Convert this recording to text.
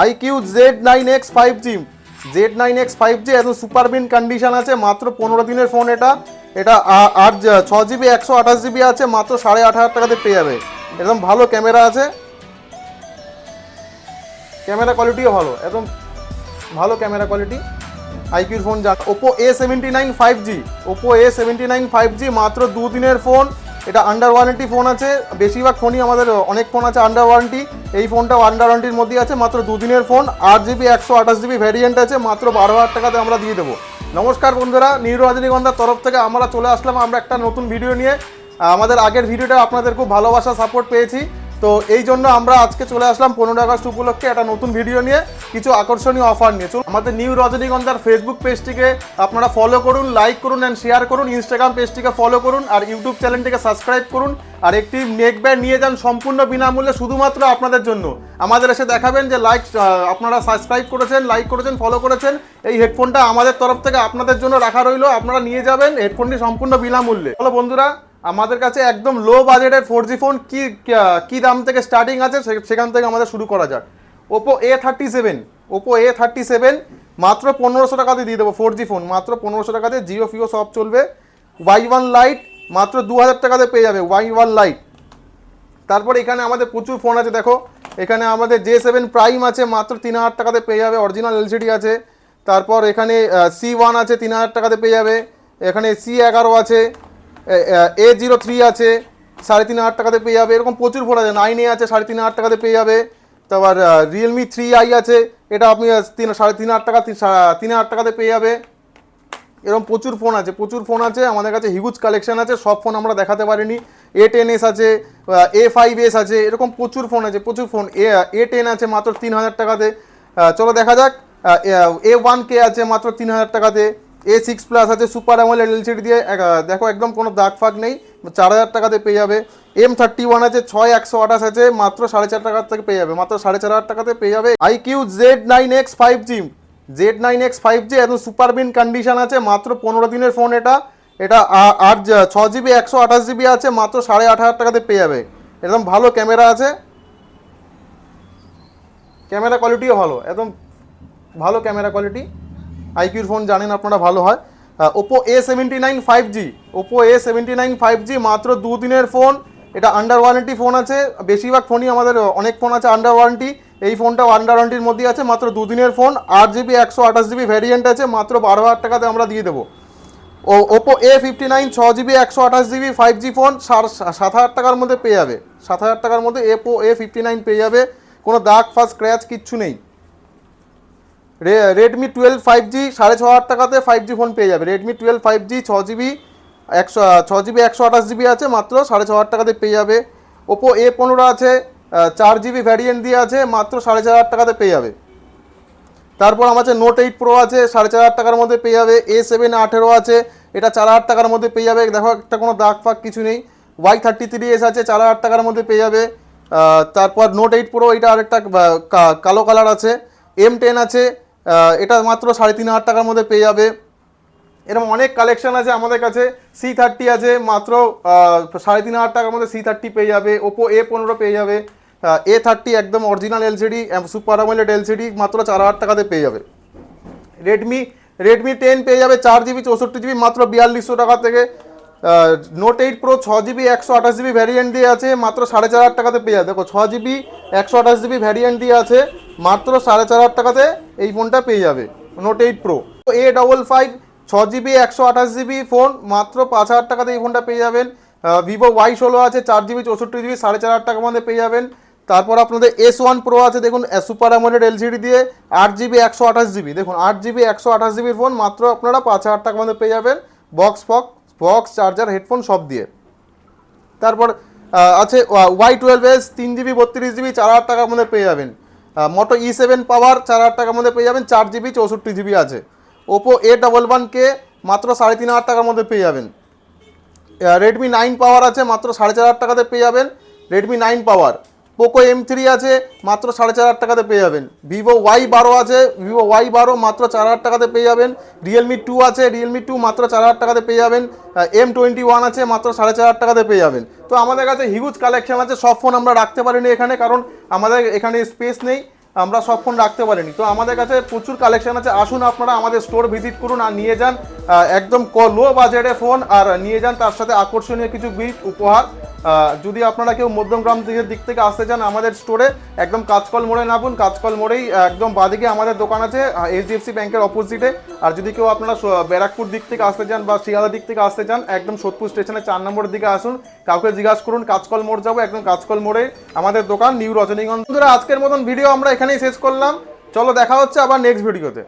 IQ Z9X 5G Z9X 5G একদম super বিন condition আছে, মাত্র 15 দিনের ফোন। এটা 6GB 128GB আছে, মাত্র 18,500 টাকাতে পেয়ে যাবে। একদম ভালো ক্যামেরা আছে, ক্যামেরা কোয়ালিটিও ভালো, একদম ভালো ক্যামেরা কোয়ালিটি। আইকিউর ফোন যা Oppo A79 5G, Oppo A79 5G মাত্র 2 দিনের ফোন। এটা আন্ডার ওয়ারেন্টি ফোন আছে, বেশিরভাগ ফোনই আমাদের, অনেক ফোন আছে আন্ডার ওয়ারেন্টি, এই ফোনটাও আন্ডার ওয়ারেন্টির মধ্যে আছে, মাত্র 2 দিনের ফোন। 8GB 128GB ভ্যারিয়েন্ট আছে, মাত্র 12,000 টাকাতে আমরা দিয়ে দেবো। নমস্কার বন্ধুরা, নীল রজনীগন্ধার তরফ থেকে আমরা চলে আসলাম আমরা একটা নতুন ভিডিও নিয়ে। আমাদের আগের ভিডিওটা আপনাদের খুব ভালোবাসা সাপোর্ট পেয়েছি, তো এই জন্য আমরা আজকে চলে আসলাম 15 আগস্ট উপলক্ষে একটা নতুন ভিডিও নিয়ে, কিছু আকর্ষণীয় অফার নিয়ে। চলুন আমাদের নিউ রজনীগন্ধার ফেসবুক পেজটিকে আপনারা ফলো করুন, লাইক করুন অ্যান্ড শেয়ার করুন, ইনস্টাগ্রাম পেজটিকে ফলো করুন, আর ইউটিউব চ্যানেলটিকে সাবস্ক্রাইব করুন। আর একটি নেক ব্যান্ড নিয়ে যান সম্পূর্ণ বিনামূল্যে, শুধুমাত্র আপনাদের জন্য। আমাদের এসে দেখাবেন যে আপনারা সাবস্ক্রাইব করেছেন, লাইক করেছেন, ফলো করেছেন। এই হেডফোনটা আমাদের তরফ থেকে আপনাদের জন্য রাখা রইলো, আপনারা নিয়ে যাবেন হেডফোনটি সম্পূর্ণ বিনামূল্যে। চলো বন্ধুরা, আমাদের কাছে একদম লো বাজেটের 4G ফোন কি দাম থেকে স্টার্টিং আছে সেখান থেকে আমাদের শুরু করা যাক। ওপো A37 মাত্র 1500 টাকাতে দিয়ে দেবো। 4G ফোন মাত্র 1500 টাকাতে, জিও ফিও সব চলবে। Y1 লাইট মাত্র 2000 টাকাতে পেয়ে যাবে, Y1 লাইট। তারপর এখানে আমাদের প্রচুর ফোন আছে, দেখো এখানে আমাদের J7 প্রাইম আছে, মাত্র 3000 টাকাতে পেয়ে যাবে, অরিজিনাল LCD আছে। তারপর এখানে C1 আছে, 3000 টাকাতে পেয়ে যাবে। এখানে C11 আছে, A03 আছে, 3,500 টাকাতে পেয়ে যাবে। এরকম প্রচুর ফোন আছে। 9A আছে, 3,500 টাকাতে পেয়ে যাবে। তারপর Realme 3i আছে, এটা আপনি 3,500 টাকা 3,000 টাকাতে পেয়ে যাবে। এরকম প্রচুর ফোন আছে আমাদের কাছে, হিউজ কালেকশন আছে, সব ফোন আমরা দেখাতে পারিনি। A10s আছে, A5s আছে, এরকম প্রচুর ফোন আছে, A10 আছে মাত্র 3,000 টাকাতে। চলো দেখা যাক। A1K আছে মাত্র 3,000 টাকাতে। A6 প্লাস আছে সুপার অ্যামোলেড LCD দিয়ে, দেখো একদম কোনো দাগ ফাগ নেই, 4,000 টাকাতে পেয়ে যাবে। M31 আছে, 6128 আছে, মাত্র 4,500 টাকা থেকে পেয়ে যাবে, মাত্র 4,500 টাকাতে পেয়ে যাবে। আইকিউ Z9X 5G একদম সুপার বিন কন্ডিশন আছে, মাত্র 15 দিনের ফোন। এটা 6GB 128GB আছে, মাত্র 18,500 টাকাতে পেয়ে যাবে। একদম ভালো ক্যামেরা আছে, ক্যামেরা কোয়ালিটিও ভালো, একদম ভালো ক্যামেরা কোয়ালিটি। আইকিউর ফোন জানেন আপনারা ভালো হয়। ওপো A79 5G মাত্র 2 দিনের ফোন। এটা আন্ডার ওয়ারেন্টি ফোন আছে, বেশিরভাগ ফোনই আমাদের, অনেক ফোন আছে আন্ডার ওয়ারেন্টি, এই ফোনটাও আন্ডার ওয়ারেন্টির মধ্যে আছে, মাত্র 2 দিনের ফোন। 8GB 128GB ভ্যারিয়েন্ট আছে, মাত্র 12,000 টাকাতে আমরা দিয়ে দেবো। Oppo A59 6GB 128GB 5G phone 7,000 টাকার মধ্যে পেয়ে যাবে, 7,000 টাকার মধ্যে ওপো A59 পেয়ে যাবে, কোনো দাগ ফাস স্ক্র্যাচ কিচ্ছু নেই। Redmi 12 5G 6,500 টাকাতে 5G ফোন পেয়ে যাবে। Redmi 12 5G 6GB 128GB আছে, মাত্র 6,500 টাকাতে পেয়ে যাবে। ওপো A15 আছে, 4GB ভ্যারিয়েন্ট দিয়ে আছে, মাত্র 4,500 টাকাতে পেয়ে যাবে। তারপর আমাদের Note 8 Pro আছে, 4,500 টাকার মধ্যে পেয়ে যাবে। A7 18 আছে, এটা 4,000 টাকার মধ্যে পেয়ে যাবে, দেখো একটা কোনো দাগ ফাগ কিছু নেই। Y33s আছে, 4,000 টাকার মধ্যে পেয়ে যাবে। তারপর Note 8 Pro, এটা আরেকটা কালো কালার আছে। M10 আছে, এটা মাত্র 3,500 টাকার মধ্যে পেয়ে যাবে। এরকম অনেক কালেকশন আছে আমাদের কাছে। C30 আছে, মাত্র 3,500 টাকার মধ্যে C30 পেয়ে যাবে। ওপো A15 পেয়ে যাবে। A30 একদম original LCD super AMOLED LCD, মাত্র 4,000 টাকাতে পেয়ে যাবে। রেডমি 10 পেয়ে যাবে, 4GB 64GB মাত্র 4,200 টাকা থেকে। Note 8 Pro 6GB 128GB variant দিয়ে আছে, মাত্র 4,500 টাকাতে পেয়ে যাবে। দেখো 6GB 128GB ভ্যারিয়েন্ট দিয়ে আছে, মাত্র 4,500 টাকাতে এই ফোনটা পেয়ে যাবে Note 8 Pro। A55 6GB 128GB phone, মাত্র 5,000 টাকাতে এই ফোনটা পেয়ে যাবেন। Vivo Y16 আছে, 4GB 64GB 4,500 টাকার মধ্যে পেয়ে যাবেন। তারপর আপনাদের S1 Pro আছে, দেখুন সুপার অ্যামোলেড LCD দিয়ে, 8GB 128GB, দেখুন 8GB 128GB ফোন, মাত্র আপনারা 5,000 টাকার মধ্যে পেয়ে যাবেন, বক্স চার্জার হেডফোন সব দিয়ে। তারপর আছে Y12s 3GB 32GB 4,000 টাকার মধ্যে পেয়ে যাবেন। মোটো E7 পাওয়ার 4,000 টাকার মধ্যে পেয়ে যাবেন, 4GB 64GB আছে। ওপো A11K মাত্র 3,500 টাকার মধ্যে পেয়ে যাবেন। Redmi 9 পাওয়ার আছে, মাত্র 4,500 টাকাতে পেয়ে যাবেন, Redmi 9 পাওয়ার। পোকো M3 আছে, মাত্র 4,500 টাকাতে পেয়ে যাবেন। Vivo Y12 আছে, Vivo Y12 মাত্র 4,000 টাকাতে পেয়ে যাবেন। Realme 2 আছে, Realme 2 মাত্র 4,000 টাকাতে পেয়ে যাবেন। M21 আছে, মাত্র 4,500 টাকাতে পেয়ে যাবেন। তো আমাদের কাছে হিউজ কালেকশন আছে, সব ফোন আমরা রাখতে পারিনি এখানে, কারণ আমাদের এখানে স্পেস নেই। আমরা সব ফোন রাখতে পারিনি। তো আমাদের কাছে প্রচুর কালেকশন আছে, আসুন আপনারা আমাদের স্টোর ভিজিট করুন আর নিয়ে যান একদম লো বাজেটে ফোন, আর নিয়ে যান তার সাথে আকর্ষণীয় কিছু গিফট উপহার। যদি আপনারা কেউ মধ্যমগ্রাম দিক থেকে আসতে চান আমাদের স্টোরে, একদম কাঁচকল মোড়ে নামুন, কাঁচকল মোড়েই একদম বাদিকে আমাদের দোকান আছে HDFC ব্যাংকের অপোজিটে। আর যদি কেউ আপনারা ব্যারাকপুর দিক থেকে আসতে চান বা শিয়ালদা দিক থেকে আসতে চান, একদম সোদপুর স্টেশনের 4 নম্বরের দিকে আসুন, কাউকে জিজ্ঞাসা করুন কাঁচকল মোড় যাবো, একদম কাঁচকল মোড়ে আমাদের দোকান, নিউ রজনীগঞ্জ। বন্ধুরা আজকের মতন ভিডিও আমরা এখানেই শেষ করলাম, চলো দেখা হচ্ছে আবার নেক্সট ভিডিওতে।